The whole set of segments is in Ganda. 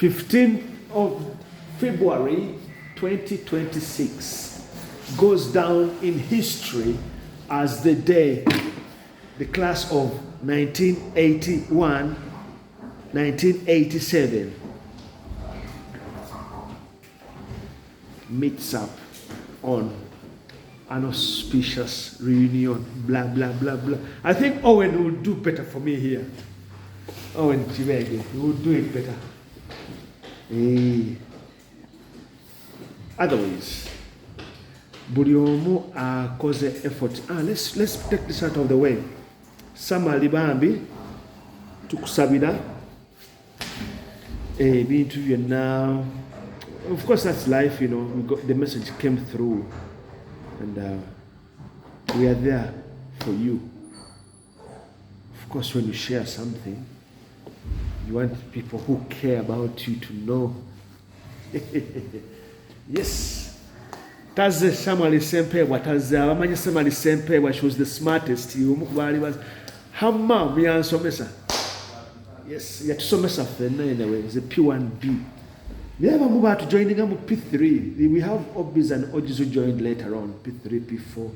15th of February 2026 goes down in history as the day the class of 1981, 1987 meets up on an auspicious reunion, blah, blah, blah, blah. I think Owen will do better for me here. Owen Chibege, he will do it better. Otherwise, buli omu akoze effort. Let's take this out of the way. Samali bambi tukusabira ebintu byonna. Of course, that's life, you know. The message came through, and we are there for you. Of course, when you share something, you want people who care about you to know. Yes. Taze Samali Sempebwa, taze abamanyi Samali Sempebwa, she was the smartest. Hamma myansomesa. Yes, yatusomesa fenna anyway. It's a P1B. We have a move out to joining them with P3. We have Obis and Ojis who joined later on. P3, P4.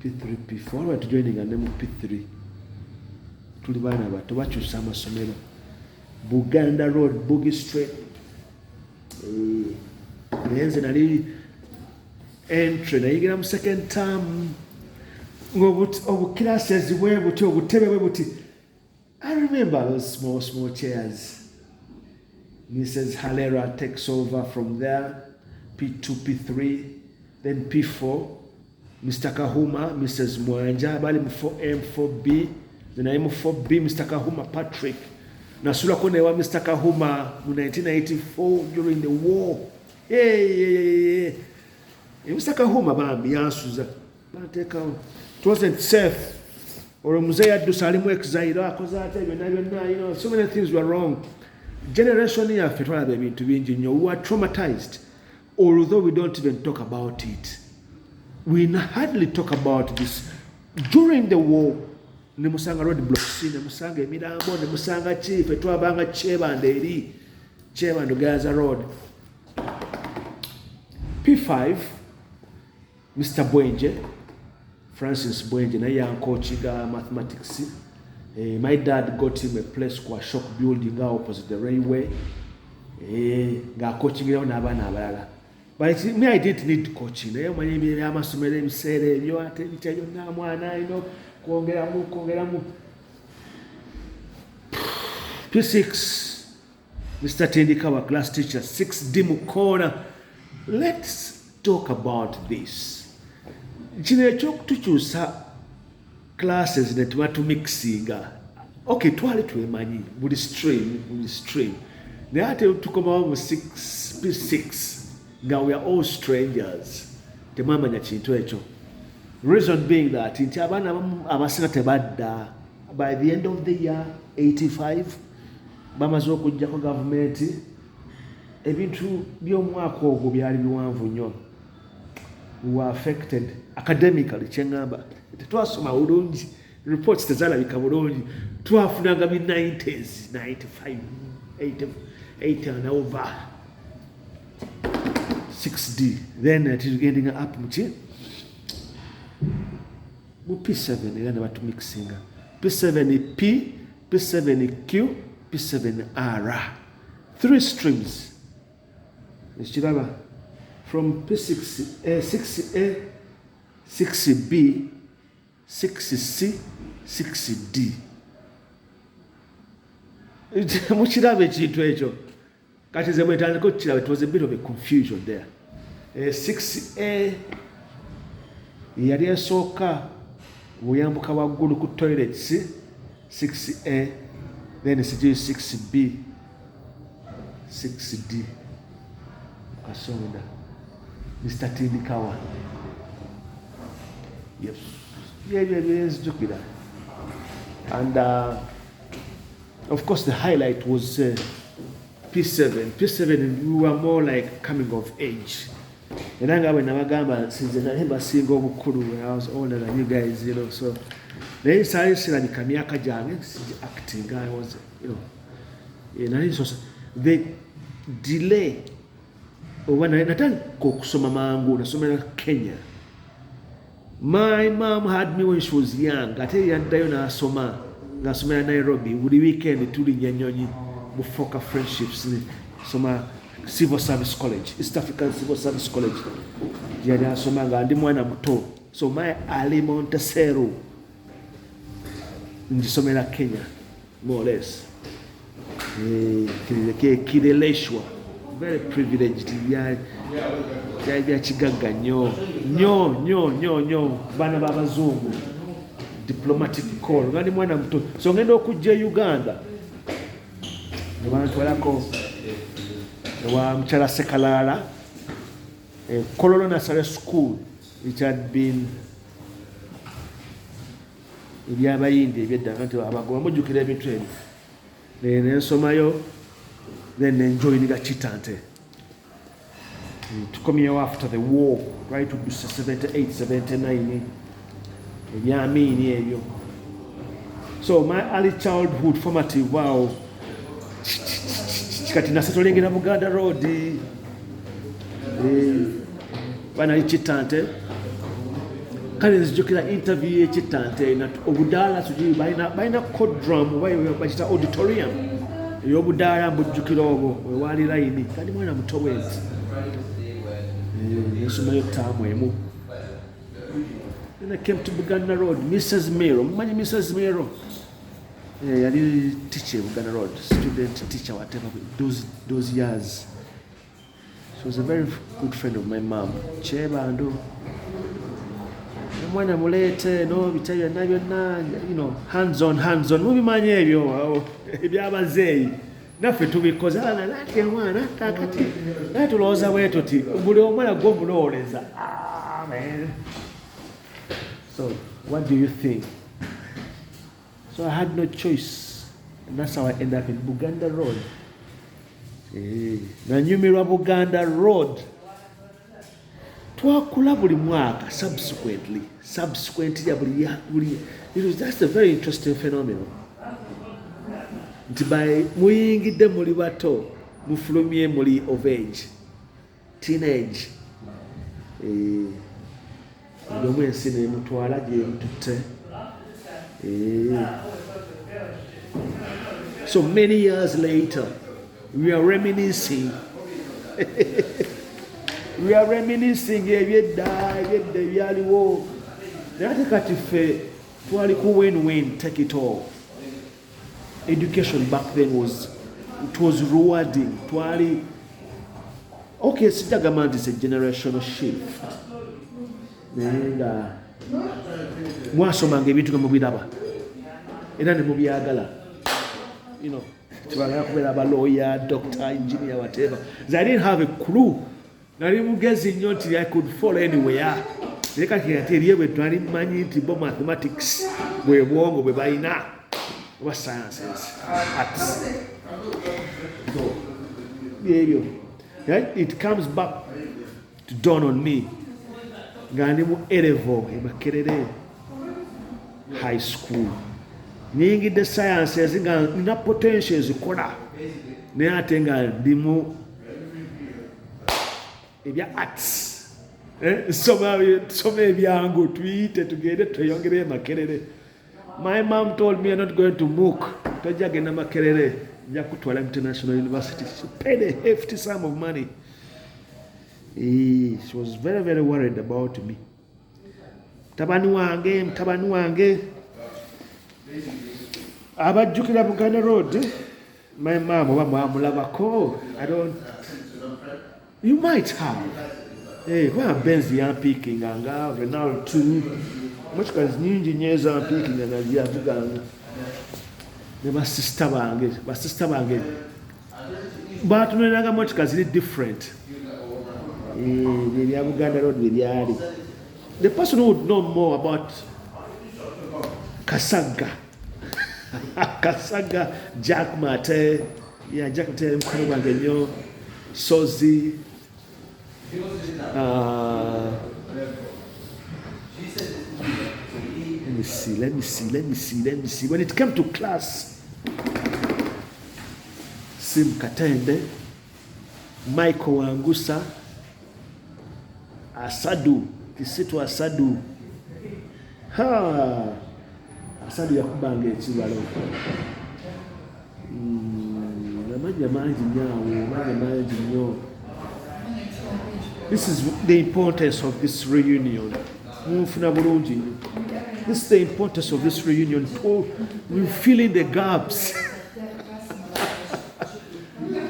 P3, P4. We're joining them with P3. Tulibana ba tobachu sama somero. Buganda Road, Boogie Street. Nenze nali entry na yigira mu second term. Obu classes we buti obutebe we buti. I remember those small chairs. Mrs. Halera takes over from there. P2, P3, then P4. Mr. Kahuma, Mrs. Mwanja, bali M4M, 4B. Then I'm 4B, Mr. Kahuma Patrick. Nasula konewa Mr. Kahuma in 1984 during the war. Hey. Mr. Kahuma bambi yansuza. It wasn't safe. Or Musea exile, so many things were wrong. Generation here, to be engineer, we are traumatized. Although we don't even talk about it. We hardly talk about this. During the war, Nemusanga road blocks, Nemusanga Midambo, Nemusanga Chief, Etwabanga Cheba and Gaza Road. P5, Mr. Boenje. Francis Bwenje na young coaching mathematics. My dad got him a place called Shock Building opposite the railway. Ga coaching around abana abalala. But me, I didn't need coaching. Manyimi amasomero ebiseera ebyo ate bityo na mwana ino kwongeramu. P6 Mr. Tendikawa class teacher 6D Mukona. Let's talk about this. Chine ekyokutukyusa classes ne tuba tumixiga. Okay, twali twemanyi buli stream. Naye ate tukomawo mu P6 nga we are all strangers. Temwamanya kintu ekyo. Reason being that nti abaana abasinga tebadda. By the end of the year 85 bamaze okujjako gavumenti ebintu by'omwaka ogwo byali biwanvu nnyo. We were affected academically. Chengamba tetwasoma bulungi, reports tezalabika bulungi. Twafunanga mu 90s, 95, 80 and over. 6D. Then it is getting up muchi. P7 era nabatu mixinga. P7 P, P7 Q, P7 R. 3 streams. Nishiraba. From P6, 6A, 6B, 6C, 6D. Muchirabe chintu echo. Kati zemwe tandiko chirabe, it was a bit of a confusion there. 6A yali esooka buyambuka waggulu ku toilets. 6A, then it's 6B, 6D. Kasonda. Mr. Tindikawa. Yes. Yes, Jukida. And of course, the highlight was P7. P7, we were more like coming of age. And I when I was since I remember seeing when I was older than you guys, you know. So naye saali sirabika myaka gyange acting I was, nali nsosa the delay oba natandika okusoma mangu nasomera Kenya. My mom had me when she was young. Ate yaddayo n'asomera Nairobi. Buli weekend tulinnya Nyonyi mu Foka Friendships soma Civil Service College, East African Civil Service College. Yali asoma nga ndi mwana muto. So my Ali Montesero njisomera Kenya, more or less. Kireleshwa. Very privileged. Bya kigagga nnyo baana b'abazungu diplomatic call nga ndi mwana muto so ngenda okujja Uganda ne bantwalako ewa mukyala Sekalaala Kololo Nursery School which had been ebyabayindi ebyedda nti abagoma mujjukira ebintu ebyo nensomayo then enjoyininga Kitante. To come here after the war, right to 78, 79. So my early childhood, formative, wow. Kati nasatolengera Buganda Road. Bana Kitante. Kale nzijukira interview ye Kitante na obudala suji baina code drum bayita auditorium. Yo budala mbujukira obo we wali line. Kali mwana muto wenzi. Then I came to Buganda Road, Mrs. Mero. Mrs. Mero. I did teach Buganda Road, student, teacher, whatever, those years. She was a very good friend of my mom. Cheba ando. Mwana mulete, no, bitaya na, hands on. Mubi manye ebyo, ebyabazeyi. Naffe tubikoze nati mwana kakati natulowooza bwetu ti buli omwana gw'omulowoleza man. So what do you think? So I had no choice and that's how I ended up in Buganda Road. Nanyumirwa Buganda Road twakula buli mwaka subsequent ya buli it was just a very interesting phenomenon. Nti muyingidde muli bato mufulumye muli of age teenage omwensi nemutwala gyemtutte. So many years later we are reminiscing ebyedda ebyaliwo naye ate kati ffe twali ku win take it all. Education back then was rewarding. Okay, Sitagaman is a generational shift. And mwasomanga ebintu nga mubiraba era ne mubyagala. Tubagala kubeera aba lawyer, doctor, engineer, whatever. I didn't have a clue. Nali mugezi nnyo nti I could fall anywhere. Naye kati ate eriyo bwe twali mmanyi nti bo mathematics bwe bwongo bwe balina. What sciences, arts. So, it comes back to dawn on me. Gandimu Erevo, Makerere High School. Ningi the sciences, nina potentials, kola. Neatenga dimu. Ebya arts. Some byangu tweet together to yongere Makerere. My mom told me I'm not going to MOOC. Tojagenda Makerere, Yakutwala International University. She paid a hefty sum of money. She was very, very worried about me. Tabani wange. Abajjukira Buganda Road. My mom, Mulabako. I don't. You might have. Hey, where Benz young picking and Renault 2. Much because nyingi nyeza picking and ya Buganda. My sister bange. But no longer much because it's different. Buganda Road with the person who would know more about Kasaga, Jack Mate, Jack Mate, Mkano Sozi, let me see. When it came to class, Sim Katende, Michael Wangusa, Asadu, Kisitu Asadu. Asadu yakubanga ekibalo. This is the importance of this reunion. This is the importance of this reunion. We're filling the gaps.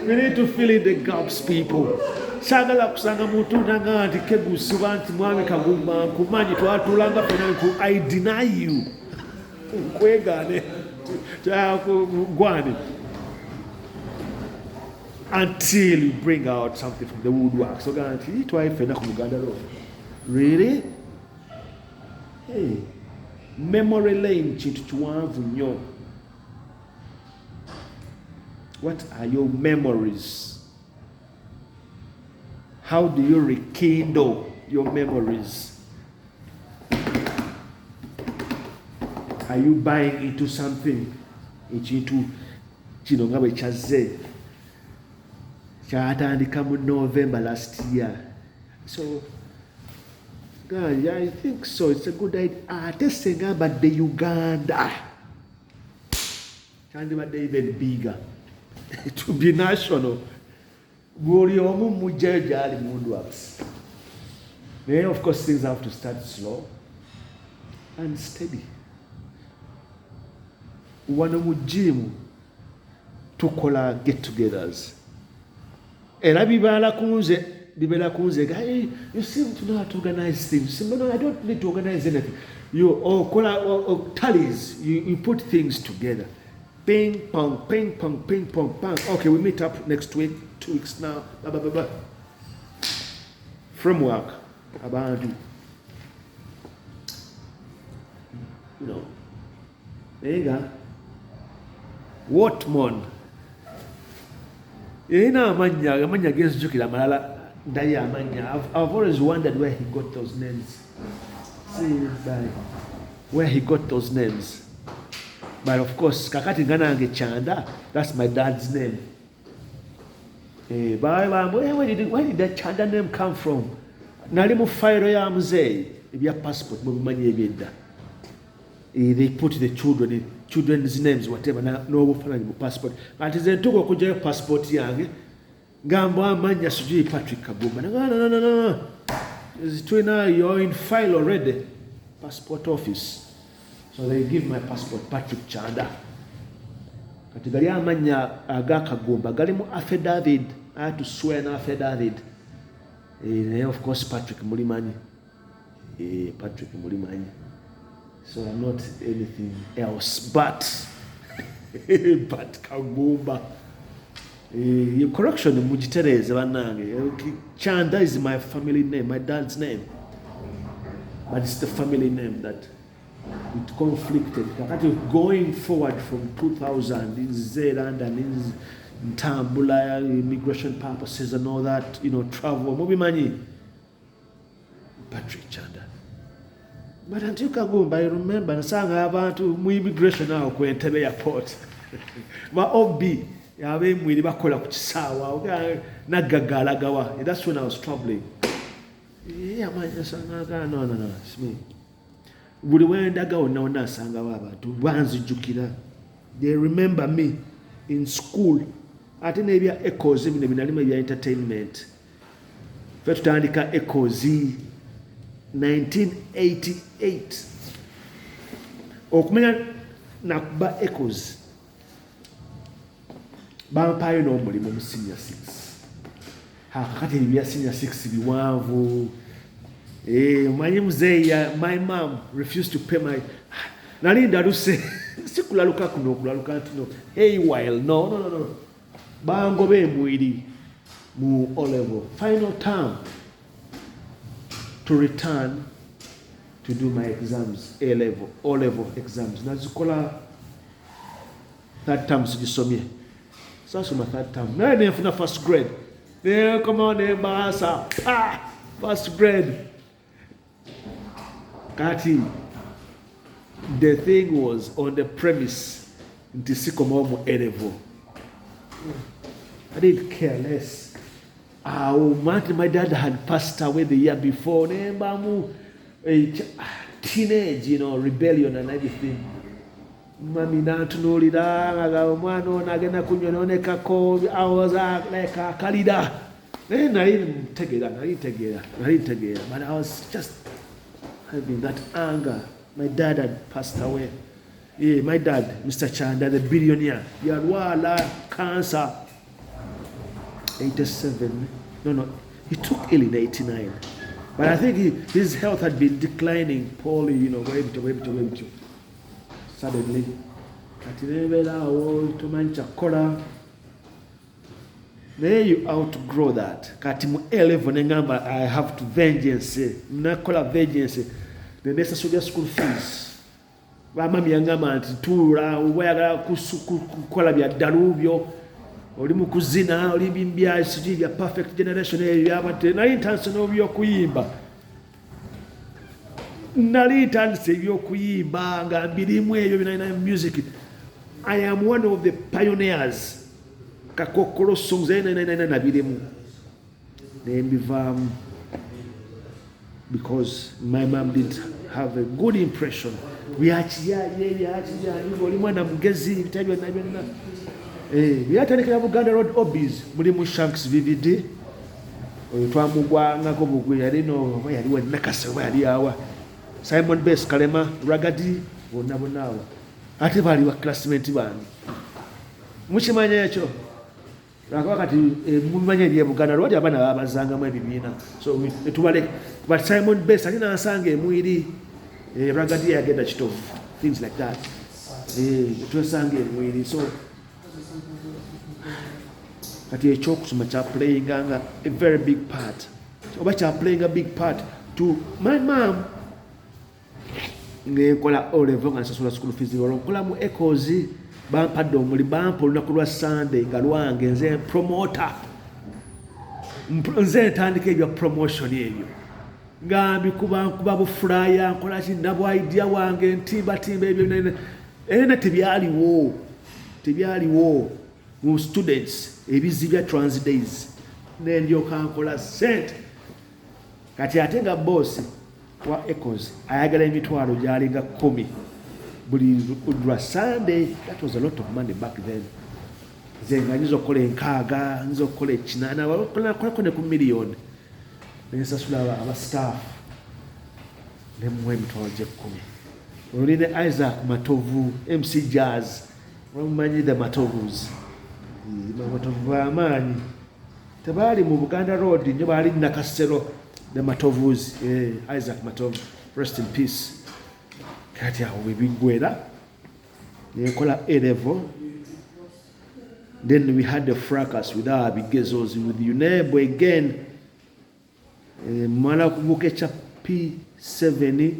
We need to fill in the gaps, people. Sagala kusanga muntu nanga nti kegusibwa nti mwami Kagumba nkumanyi twatulanga pena nku I deny you. Kwegane. Gwani. Until you bring out something from the woodwork. So guarantee try fena ku Uganda road. Really? Hey. Memory lane chintu kiwanvu nnyo. What are your memories? How do you rekindle your memories? Are you buying into something? Into kino nga bwe kyazze kyatandika mu November last year. So guys, I think so. It's a good idea. Ate senga badde Uganda. Kyandibadde even bigger. To be national. Buli omu mujjayo gyali woodworks. Then of course things have to start slow and steady. Wano mu gym tukola get-togethers. Era bibeera kunze, hey, you seem to know how to organize things. No, I don't need to organize anything. You tallies, you put things together. Ping pong, ping pong, ping pong, pong. Okay, we meet up next week, 2 weeks now. Blah, blah, blah, blah. Framework. Abantu. You know. There you go. Whatmon. Amanya against Jukila Malala. Daya Amanya. I've always wondered where he got those names. See, where he got those names. But of course, Kakati Ganange Chanda, that's my dad's name. Where did that Chanda name come from? Nalimu Fairo ya Mzee, your passport, they put the children's names, whatever, no passport. And then took a kuja passport yange, Gamba Manya Suji Patrick Kagumba. No. You're in file already. Passport office. So they give my passport, Patrick Chanda. Kati gali amanya aga Kagumba, gali mu affidavit. I had to swear an affidavit. Of course, Patrick Mulimanyi. Patrick Mulimanyi. So I'm not anything else but Kagumba. Correction, Mujitereze banange. Chanda is my family name, my dad's name. But it's the family name that it conflicted. Going forward from 2000 in Zealand and in Tambula, immigration purposes and all that, travel, Mobi Mani, Patrick Chanda. But until Kagumba, I remember, Sanga about immigration now, Entebbe Airport. Ma Obi, Yabe Mwibakola Kuchisawa, Nagagalagawa. That's when I was traveling. Yeah, no, it's me. They remember me in school. Ate nebya Echoes ebino binalima bya entertainment. Fe tutandika Echoes 1988. Okumenya nakuba Echoes. Bampayo n'omulimu mu senior 6. Kakati ebya senior 6 biwanvu. My mom refused to pay my. Nalinda luse sikulaluka kuno okulaluka ntino. Hey while no. Bango be mwiri mu O-level final term to return to do my exams, O-level exams. Nazikola third term sijisomye. Sasa my third term. Na nefuna first grade. Come on, Basa. First grade. Kati The thing was on the premise nti sikomawo mu A-level. I didn't care less. My dad had passed away the year before. Teenage, rebellion and everything. Mami natunuulira nga omwana ono agenda kunyononekako. I was like a kalida. Nali ntegeera. But I was just having that anger. My dad had passed away. Yeah, my dad, Mr. Chanda, the billionaire, he had cancer. 87. No. He took ill in 89. But I think his health had been declining poorly, suddenly. May you outgrow that. Katimu A-level I have to vengeance. Nakola vengeance. The necessary school fees. Mami yangamba nti tuula wayagala kukola bya dalubyo oli mu kuzina oli bimbya siji bya perfect generation yabate nali ntandise n'ebyokuyimba nga mbirimu eyo binalina music. I am one of the pioneers. Kakokolo songs na birimu nembivaamu because my mom didn't have a good impression. Oli mwana mugezi bitabyo na byonna. Byatandikira Buganda Road Obbies mulimu Shanks VVD. Oyo twamugwangako bugwe yalino yaliwo nakase yali awa. Simon Bess Kalema Ragadi bonna awo. Ate bali wa classmate bani. Mukimanya ekyo. Wakati mumanya lye Buganda Road abana babazangamu ebibiina. So tubale but Simon Bess alina asanga emwiri Ragadi agenda kitovu, things like that. Twesange emwiri. So kati ekyokusoma kya playing a very big part. Oba kya playing a big part to my mom. Ngekola O-level nga nsasula school fees nkola mu Echoes bampadde omuli bampa olunaku lwa Sunday nga lwange nze promoter. Nze ntandika ebya promotion ebyo. Ngambi kuba bufulaya nkola ki nabwo idea wange ntimba ebyo tebyaliwo mu students ebizi bya trans days nendyoka nkola sente kati ate nga boss wa Echoes ayagala emitwalo gyalinga 10 buli lwa Sunday. That was a lot of money back then. Zenga nizokola enkaaga nizokola ekinana walakolako ne ku million nesasula aba staff nemwe emitwalo gye 10. Olina Isaac Matovu MC Jazz wamumanyi the Matovus Matovu bamaanyi tebali mu Buganda Road nyo bali nakasero the Matovus. Isaac Matovu, rest in peace. Kati awo webigwera nekola A-level. Then we had the fracas with our bigezos with UNEB again. Mala kubuke cha P7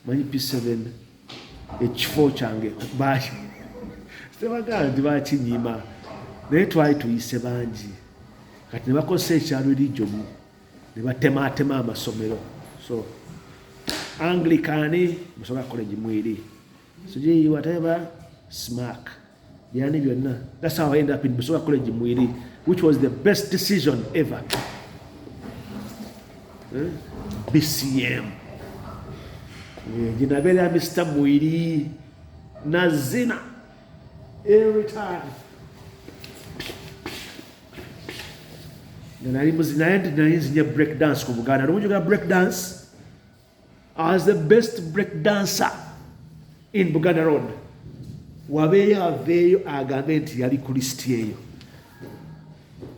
manyi P7 ekifo kyange bashi sebagandi bakinyima naye twali tuyise bangi kati ne bakozesa ekyalo region ne batematema amasomero. So Anglicani musobola college mwiri so whatever smack yani byonna. That's how I ended up in Musoga College Mwiri, which was the best decision ever. BCM Ginabela Mr. Mwiri Nazina every time. Nari muzinaenda nayizinya break dance ku Buganda. Don't you got break dance? I was the best break dancer in Buganda Road. Wabeya aveyo agambe nti yali ku list eyo.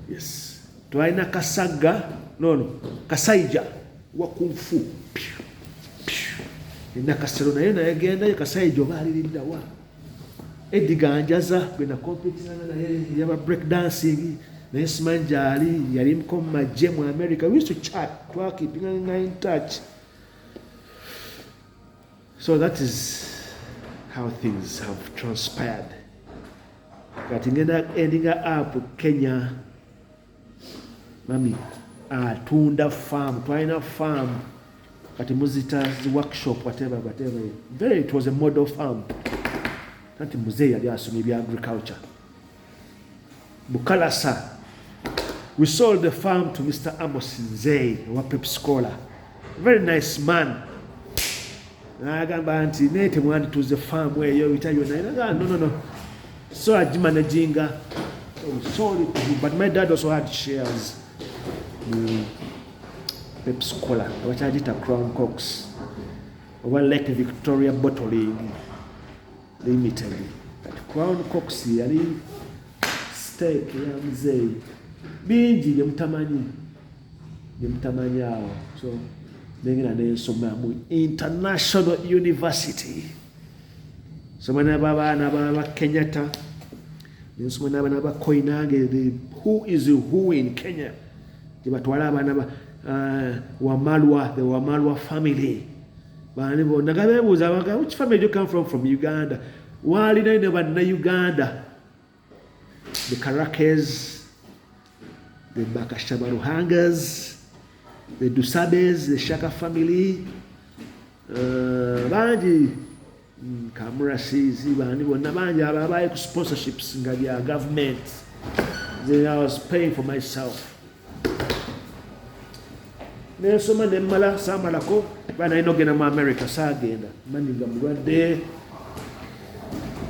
Yes. Twaina Kasaga, Kasaija wa kung fu. Ina kasero naye yagenda Kasaija obalirira wa. Ediganjaza kwena compete na yaba break dancing. Naye Manjali yali mkoma mu America. We used to chat, keeping in touch. So that is how things have transpired. Ending up Kenya, Mami, tunda farm, twina farm, kati muzita workshop whatever. Very, it was a model farm. Anti muzeyi yali asomye ebya agriculture. Bukalasa, we sold the farm to Mr. Amos Nzei, our pep scholar. Very nice man. Nagamba anti nete mwandi tuze farm where you tell you no. So I managing sold it to him, but my dad also had shares. Pep scholar, which I did a Crown Cox. Over Lake Victoria Bottling Limited. At Crown Cox yali steak ya mzee. Bingi mtamanyi hao. So nengina nesoma mu International University. So mwana baba Kenyatta. Nesoma n'abana ba Koinange, who is who in Kenya. Jibatwala abana ba the Wamalwa family. Which family do you come from? Uganda. Wali na Uganda. The Karakes, the Bakashabaruhangas, the Dusabes, the Shaka family. Banji Kamura sees Banji sponsorships in the government. Then I was paying for myself. Nesoma nemala samalako bana inogena mu America sagenda maninga mulwadde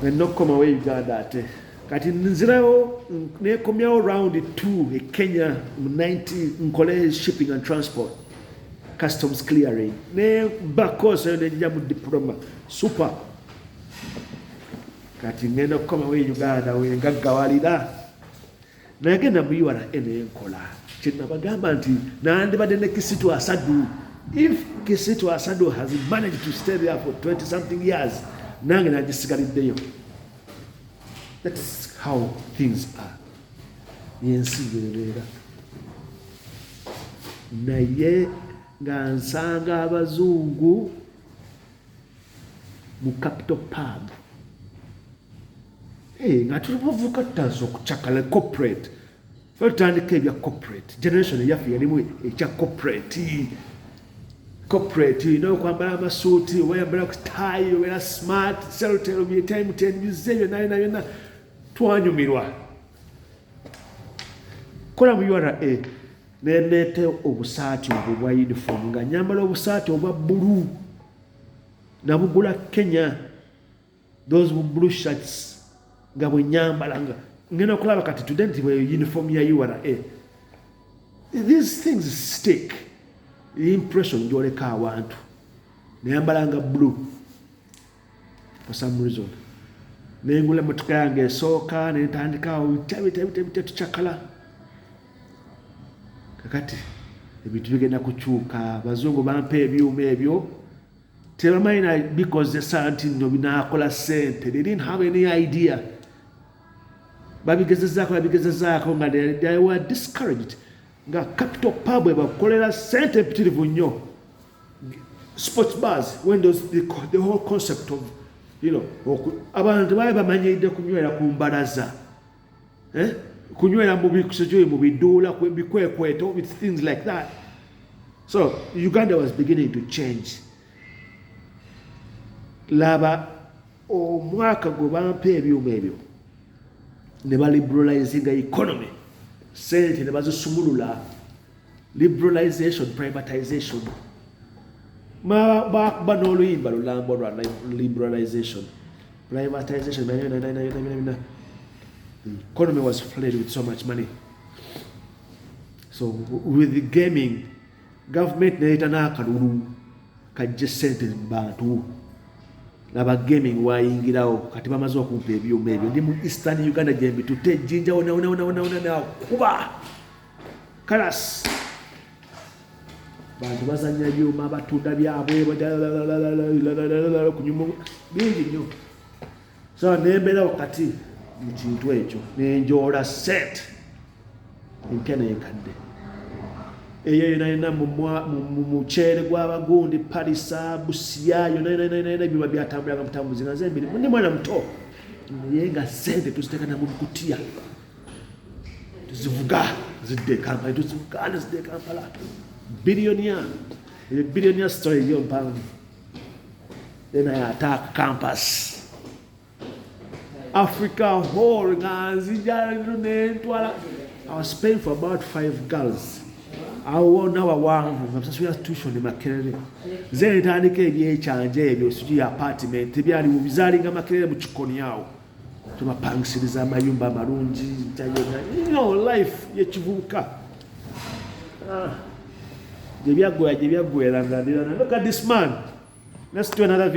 nenokoma we Uganda ate kati nzirawo nekomyawo round 2 e Kenya 90 nkole shipping and transport customs clearing ne bakose ne mu diploma super kati ngenda koma we Uganda we ngaggawalira nagenda mu URA enkola. If Kisitu Asadu has managed to stay there for 20-something years, that's how things are. Naye ngansanga abazungu mu capital pub. Nga tulipovuka tazo kuchakala corporate. Fatandika ebya corporate generation yaffe yalimu ekya corporate kwambala amasuuti wayambala tie wera smart selotero bye time bizebyo byonna twanyumirwa kola mu URA neneete obusaati obwo bwa uniform nga nyambala obusaati obwa bulu nabugula Kenya, those blue shirts nga bwe nyambala nga ngena kulaba kati tudenti bwe uniform ya URA. These things stick. The impression gyoleka awantu neyambalanga blue for some reason. Nengula motoka yange esooka netandikawo tuchakala kakati ebintu bigenda kukyuka. Bazungu bampa ebyuma ebyo tebamayina because the santi no binakola sente. They didn't have any idea. Babigezezaako nga they were discouraged. Nga capital pub bakolera sente mpitirivu nnyo. Sports bars, when the whole concept of, abantu baali bamanyidde kunywera ku mbalaza. Kunywera mu bikusejo mu biduula bikwekweto with things like that. So Uganda was beginning to change. Laba omwaka gwe bampa ebyuma ebyo ne liberalizing economy. Sente ne bazisumulula. Liberalization, privatization. Ba n'oluyimba lulambo lwa liberalization. Privatization. The economy was flooded with so much money. So with the gaming, government neeta n'akalulu kajje sente mu bantu. Naba gaming wayingirawo kati bamaze okumpa ebyuma ebyo. Ndi mu Eastern Uganda gye mbitute jinja ona kuba kalas. Bantu bazanya byuma batunda byabwe kunyuma bingi nnyo. So nembera wakati mu kintu ekyo nenjola set enkene enkadde. Eyo yona mu muceere gw'abagundi Palisa Busia yona biba byatambulanga mutambuzi nga zembiri ndi mwana muto naye nga sente tuzitekana mu bikutiya tuzivuga zidde Kampala Billionaire A billionaire story, young pound. Then I attack campus. Africa whole guys. I was paying for about 5 girls. I won our one. I'm just going to tuition in Makerere. Then it had a change. You see apartment. Maybe I will be selling a Makerere muchukoni yao. To my punks, it is a mayumba marunji. You know, life. Yechivuka. Look at this man. Let's do another video.